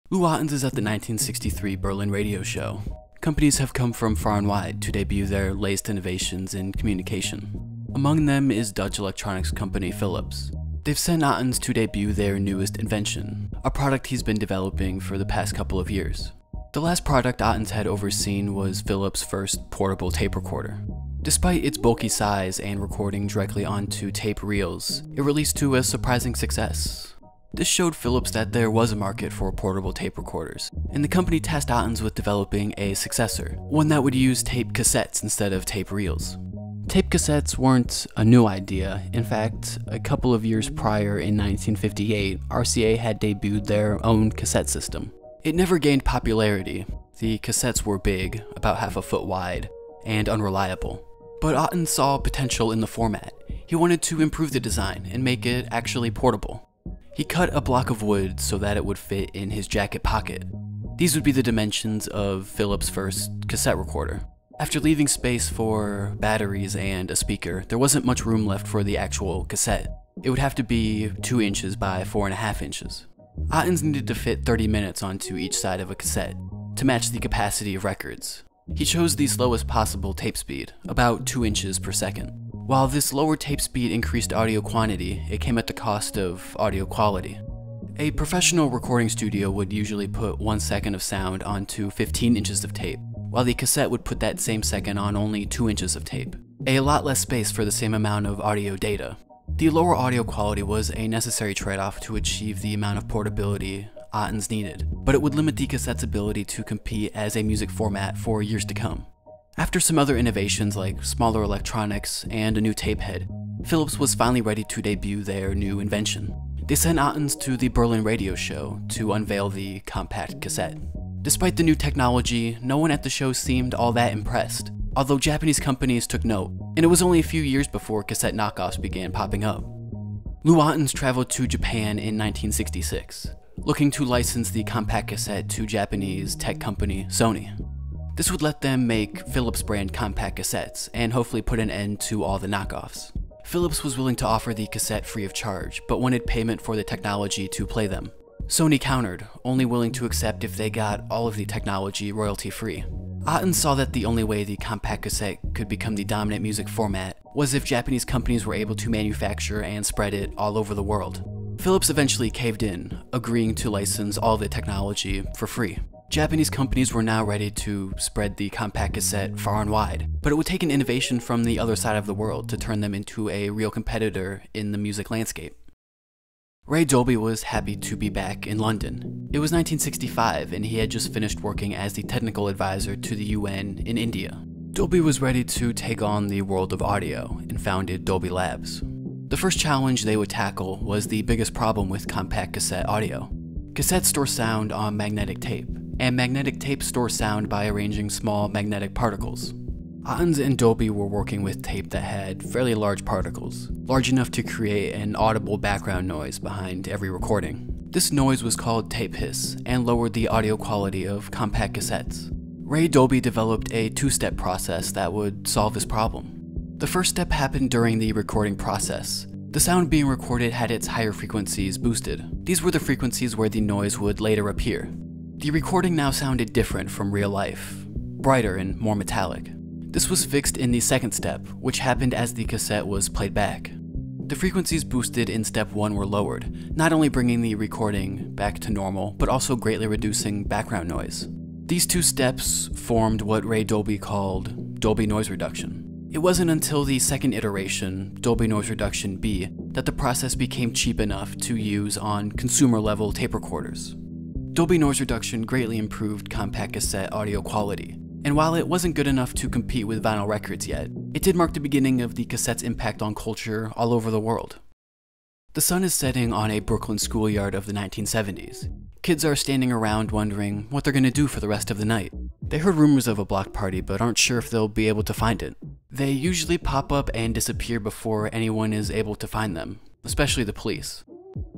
Lou Ottens is at the 1963 Berlin radio show. Companies have come from far and wide to debut their latest innovations in communication. Among them is Dutch electronics company Phillips. They've sent Ottens to debut their newest invention, a product he's been developing for the past couple of years. The last product Ottens had overseen was Phillips' first portable tape recorder. Despite its bulky size and recording directly onto tape reels, it released to a surprising success. This showed Phillips that there was a market for portable tape recorders, and the company tasked Ottens with developing a successor, one that would use tape cassettes instead of tape reels. Tape cassettes weren't a new idea. In fact, a couple of years prior in 1958, RCA had debuted their own cassette system. It never gained popularity. The cassettes were big, about half a foot wide, and unreliable. But Ottens saw potential in the format. He wanted to improve the design and make it actually portable. He cut a block of wood so that it would fit in his jacket pocket. These would be the dimensions of Phillips' first cassette recorder. After leaving space for batteries and a speaker, there wasn't much room left for the actual cassette. It would have to be 2 inches by 4.5 inches. Ottens needed to fit 30 minutes onto each side of a cassette to match the capacity of records. He chose the slowest possible tape speed, about 2 inches per second. While this lower tape speed increased audio quantity, it came at the cost of audio quality. A professional recording studio would usually put 1 second of sound onto 15 inches of tape, while the cassette would put that same second on only 2 inches of tape. A lot less space for the same amount of audio data. The lower audio quality was a necessary trade-off to achieve the amount of portability Ottens needed, but it would limit the cassette's ability to compete as a music format for years to come. After some other innovations like smaller electronics and a new tape head, Phillips was finally ready to debut their new invention. They sent Ottens to the Berlin radio show to unveil the Compact Cassette. Despite the new technology, no one at the show seemed all that impressed, although Japanese companies took note, and it was only a few years before cassette knockoffs began popping up. Lou Ottens traveled to Japan in 1966, looking to license the Compact Cassette to Japanese tech company Sony. This would let them make Philips brand compact cassettes and hopefully put an end to all the knockoffs. Philips was willing to offer the cassette free of charge, but wanted payment for the technology to play them. Sony countered, only willing to accept if they got all of the technology royalty-free. Ottens saw that the only way the compact cassette could become the dominant music format was if Japanese companies were able to manufacture and spread it all over the world. Philips eventually caved in, agreeing to license all the technology for free. Japanese companies were now ready to spread the compact cassette far and wide, but it would take an innovation from the other side of the world to turn them into a real competitor in the music landscape. Ray Dolby was happy to be back in London. It was 1965 and he had just finished working as the technical advisor to the UN in India. Dolby was ready to take on the world of audio and founded Dolby Labs. The first challenge they would tackle was the biggest problem with compact cassette audio. Cassettes store sound on magnetic tape, and magnetic tape stores sound by arranging small magnetic particles. Ottens and Dolby were working with tape that had fairly large particles, large enough to create an audible background noise behind every recording. This noise was called tape hiss and lowered the audio quality of compact cassettes. Ray Dolby developed a two-step process that would solve this problem. The first step happened during the recording process. The sound being recorded had its higher frequencies boosted. These were the frequencies where the noise would later appear. The recording now sounded different from real life, brighter and more metallic. This was fixed in the second step, which happened as the cassette was played back. The frequencies boosted in step 1 were lowered, not only bringing the recording back to normal, but also greatly reducing background noise. These two steps formed what Ray Dolby called Dolby Noise Reduction. It wasn't until the second iteration, Dolby Noise Reduction B, that the process became cheap enough to use on consumer-level tape recorders. Dolby Noise Reduction greatly improved compact cassette audio quality, and while it wasn't good enough to compete with vinyl records yet, it did mark the beginning of the cassette's impact on culture all over the world. The sun is setting on a Brooklyn schoolyard of the 1970s. Kids are standing around wondering what they're going to do for the rest of the night. They heard rumors of a block party but aren't sure if they'll be able to find it. They usually pop up and disappear before anyone is able to find them, especially the police.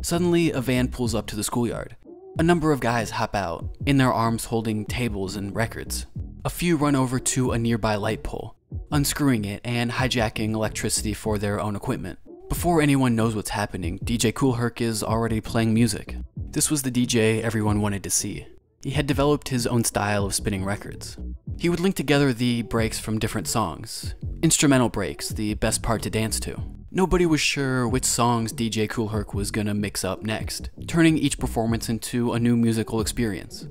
Suddenly, a van pulls up to the schoolyard. A number of guys hop out, in their arms holding tables and records. A few run over to a nearby light pole, unscrewing it and hijacking electricity for their own equipment. Before anyone knows what's happening, DJ Kool Herc is already playing music. This was the DJ everyone wanted to see. He had developed his own style of spinning records. He would link together the breaks from different songs. Instrumental breaks, the best part to dance to. Nobody was sure which songs DJ Kool Herc was gonna mix up next, turning each performance into a new musical experience.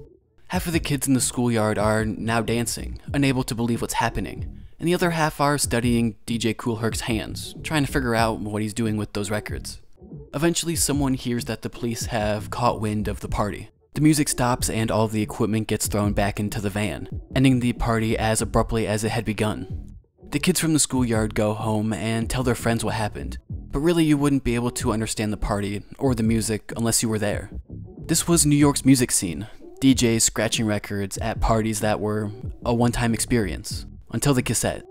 Half of the kids in the schoolyard are now dancing, unable to believe what's happening, and the other half are studying DJ Kool Herc's hands, trying to figure out what he's doing with those records. Eventually, someone hears that the police have caught wind of the party. The music stops and all of the equipment gets thrown back into the van, ending the party as abruptly as it had begun. The kids from the schoolyard go home and tell their friends what happened, but really you wouldn't be able to understand the party or the music unless you were there. This was New York's music scene, DJs scratching records at parties that were a one-time experience, until the cassette.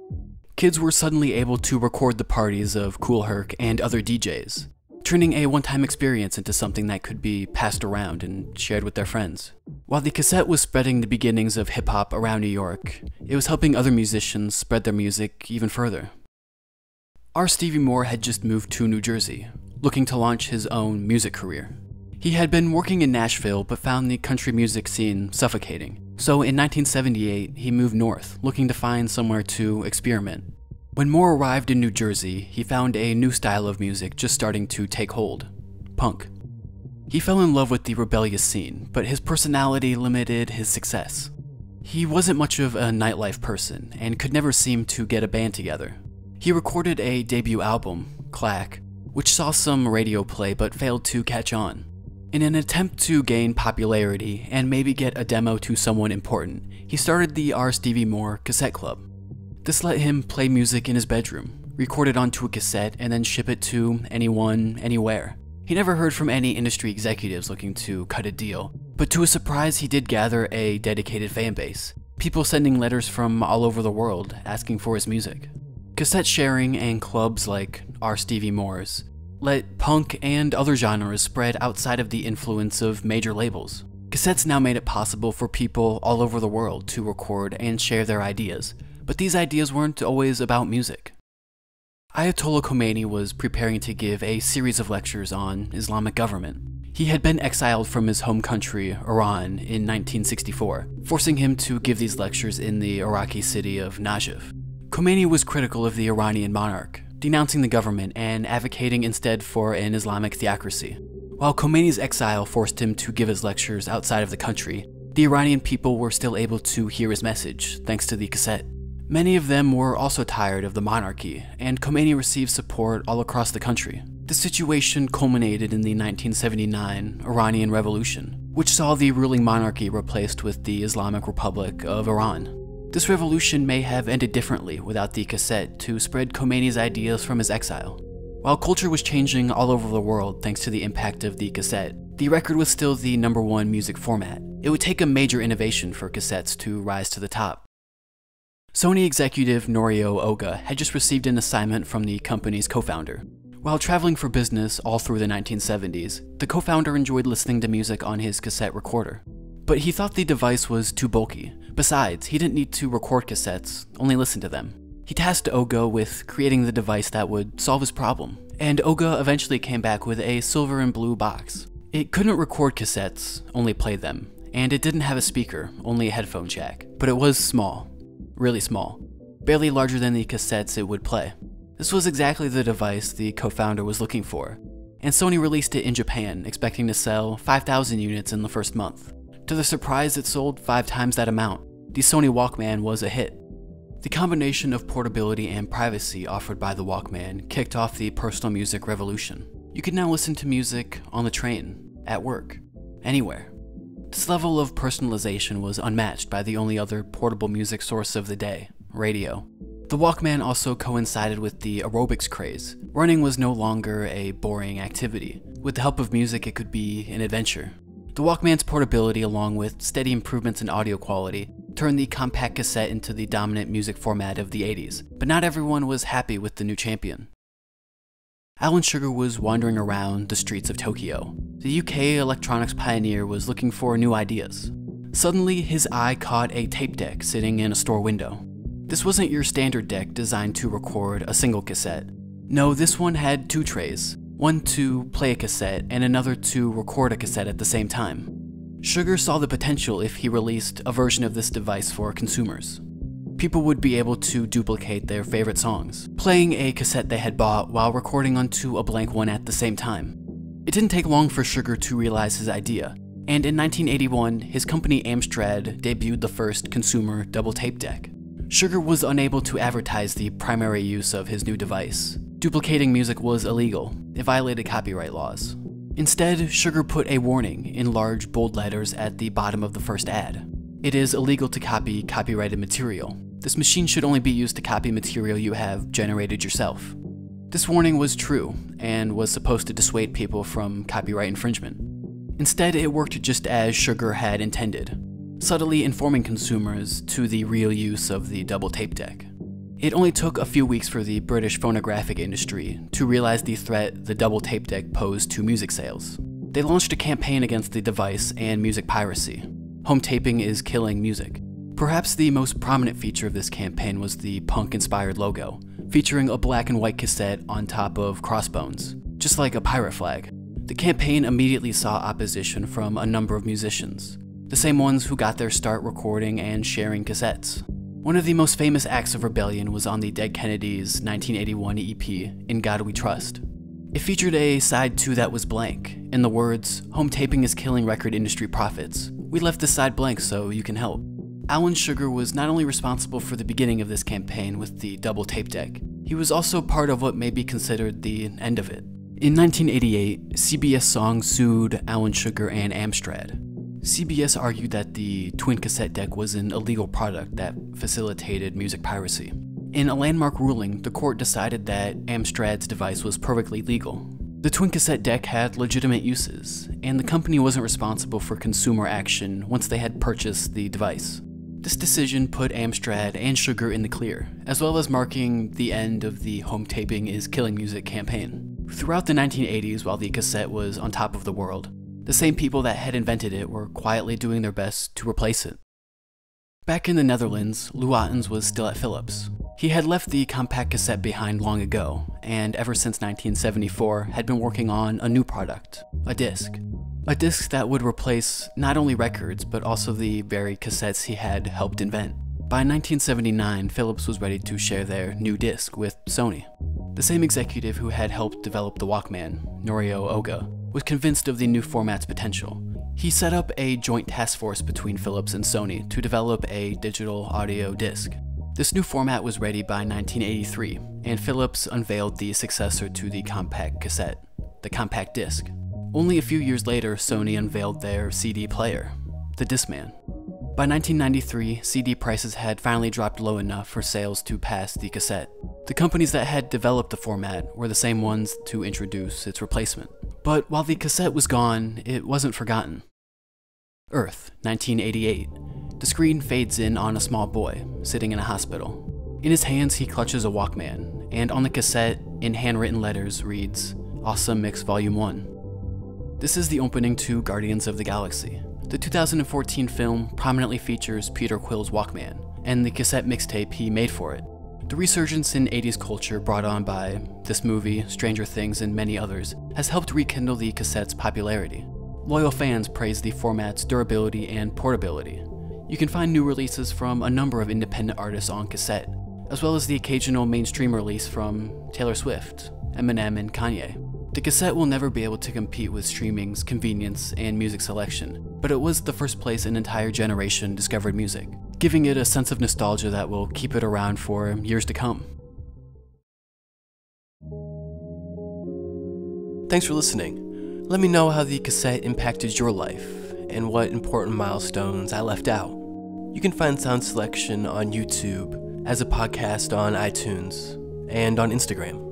Kids were suddenly able to record the parties of Kool Herc and other DJs, turning a one-time experience into something that could be passed around and shared with their friends. While the cassette was spreading the beginnings of hip-hop around New York, it was helping other musicians spread their music even further. Our Stevie Moore had just moved to New Jersey, looking to launch his own music career. He had been working in Nashville but found the country music scene suffocating, so in 1978 he moved north, looking to find somewhere to experiment. When Moore arrived in New Jersey, he found a new style of music just starting to take hold: punk. He fell in love with the rebellious scene, but his personality limited his success. He wasn't much of a nightlife person, and could never seem to get a band together. He recorded a debut album, Clack, which saw some radio play but failed to catch on. In an attempt to gain popularity and maybe get a demo to someone important, he started the R. Stevie Moore Cassette Club. This let him play music in his bedroom, record it onto a cassette, and then ship it to anyone, anywhere. He never heard from any industry executives looking to cut a deal, but to his surprise he did gather a dedicated fan base, people sending letters from all over the world asking for his music. Cassette sharing and clubs like R. Stevie Moore's let punk and other genres spread outside of the influence of major labels. Cassettes now made it possible for people all over the world to record and share their ideas, but these ideas weren't always about music. Ayatollah Khomeini was preparing to give a series of lectures on Islamic government. He had been exiled from his home country, Iran, in 1964, forcing him to give these lectures in the Iraqi city of Najaf. Khomeini was critical of the Iranian monarch, denouncing the government and advocating instead for an Islamic theocracy. While Khomeini's exile forced him to give his lectures outside of the country, the Iranian people were still able to hear his message thanks to the cassette. Many of them were also tired of the monarchy, and Khomeini received support all across the country. This situation culminated in the 1979 Iranian Revolution, which saw the ruling monarchy replaced with the Islamic Republic of Iran. This revolution may have ended differently without the cassette to spread Khomeini's ideas from his exile. While culture was changing all over the world thanks to the impact of the cassette, the record was still the #1 music format. It would take a major innovation for cassettes to rise to the top. Sony executive Norio Ohga had just received an assignment from the company's co-founder. While traveling for business all through the 1970s, the co-founder enjoyed listening to music on his cassette recorder. But he thought the device was too bulky. Besides, he didn't need to record cassettes, only listen to them. He tasked Ohga with creating the device that would solve his problem, and Ohga eventually came back with a silver and blue box. It couldn't record cassettes, only play them, and it didn't have a speaker, only a headphone jack, but it was small. Really small, barely larger than the cassettes it would play. This was exactly the device the co-founder was looking for, and Sony released it in Japan, expecting to sell 5,000 units in the first month. To their surprise, it sold 5 times that amount. The Sony Walkman was a hit. The combination of portability and privacy offered by the Walkman kicked off the personal music revolution. You could now listen to music on the train, at work, anywhere. This level of personalization was unmatched by the only other portable music source of the day, radio. The Walkman also coincided with the aerobics craze. Running was no longer a boring activity. With the help of music, it could be an adventure. The Walkman's portability, along with steady improvements in audio quality, turned the compact cassette into the dominant music format of the 80s, but not everyone was happy with the new champion. Alan Sugar was wandering around the streets of Tokyo. The UK electronics pioneer was looking for new ideas. Suddenly, his eye caught a tape deck sitting in a store window. This wasn't your standard deck designed to record a single cassette. No, this one had 2 trays. one to play a cassette and another to record a cassette at the same time. Sugar saw the potential if he released a version of this device for consumers. People would be able to duplicate their favorite songs, playing a cassette they had bought while recording onto a blank one at the same time. It didn't take long for Sugar to realize his idea, and in 1981, his company Amstrad debuted the first consumer double tape deck. Sugar was unable to advertise the primary use of his new device. Duplicating music was illegal. It violated copyright laws. Instead, Sugar put a warning in large bold letters at the bottom of the first ad. It is illegal to copy copyrighted material. This machine should only be used to copy material you have generated yourself. This warning was true, and was supposed to dissuade people from copyright infringement. Instead, it worked just as Sugar had intended, subtly informing consumers to the real use of the double tape deck. It only took a few weeks for the British phonographic industry to realize the threat the double tape deck posed to music sales. They launched a campaign against the device and music piracy. Home taping is killing music. Perhaps the most prominent feature of this campaign was the punk-inspired logo, featuring a black and white cassette on top of crossbones, just like a pirate flag. The campaign immediately saw opposition from a number of musicians, the same ones who got their start recording and sharing cassettes. One of the most famous acts of rebellion was on the Dead Kennedys' 1981 EP, In God We Trust. It featured a side 2 that was blank, and the words, "Home taping is killing record industry profits. We left this side blank so you can help." Alan Sugar was not only responsible for the beginning of this campaign with the double tape deck, he was also part of what may be considered the end of it. In 1988, CBS Song sued Alan Sugar and Amstrad. CBS argued that the twin cassette deck was an illegal product that facilitated music piracy. In a landmark ruling, the court decided that Amstrad's device was perfectly legal. The twin cassette deck had legitimate uses, and the company wasn't responsible for consumer action once they had purchased the device. This decision put Amstrad and Sugar in the clear, as well as marking the end of the Home Taping is Killing Music campaign. Throughout the 1980s, while the cassette was on top of the world, the same people that had invented it were quietly doing their best to replace it. Back in the Netherlands, Lou Ottens was still at Phillips. He had left the compact cassette behind long ago, and ever since 1974 had been working on a new product, a disc. A disc that would replace not only records, but also the very cassettes he had helped invent. By 1979, Phillips was ready to share their new disc with Sony. The same executive who had helped develop the Walkman, Norio Ohga, was convinced of the new format's potential. He set up a joint task force between Phillips and Sony to develop a digital audio disc. This new format was ready by 1983, and Phillips unveiled the successor to the compact cassette, the compact disc. Only a few years later, Sony unveiled their CD player, the Discman. By 1993, CD prices had finally dropped low enough for sales to pass the cassette. The companies that had developed the format were the same ones to introduce its replacement. But while the cassette was gone, it wasn't forgotten. Earth, 1988. The screen fades in on a small boy, sitting in a hospital. In his hands, he clutches a Walkman, and on the cassette, in handwritten letters, reads, Awesome Mix Volume 1. This is the opening to Guardians of the Galaxy. The 2014 film prominently features Peter Quill's Walkman, and the cassette mixtape he made for it. The resurgence in 80s culture brought on by this movie, Stranger Things, and many others has helped rekindle the cassette's popularity. Loyal fans praise the format's durability and portability. You can find new releases from a number of independent artists on cassette, as well as the occasional mainstream release from Taylor Swift, Eminem, and Kanye. The cassette will never be able to compete with streaming's convenience and music selection, but it was the first place an entire generation discovered music, giving it a sense of nostalgia that will keep it around for years to come. Thanks for listening. Let me know how the cassette impacted your life, and what important milestones I left out. You can find Sound Selection on YouTube, as a podcast on iTunes, and on Instagram.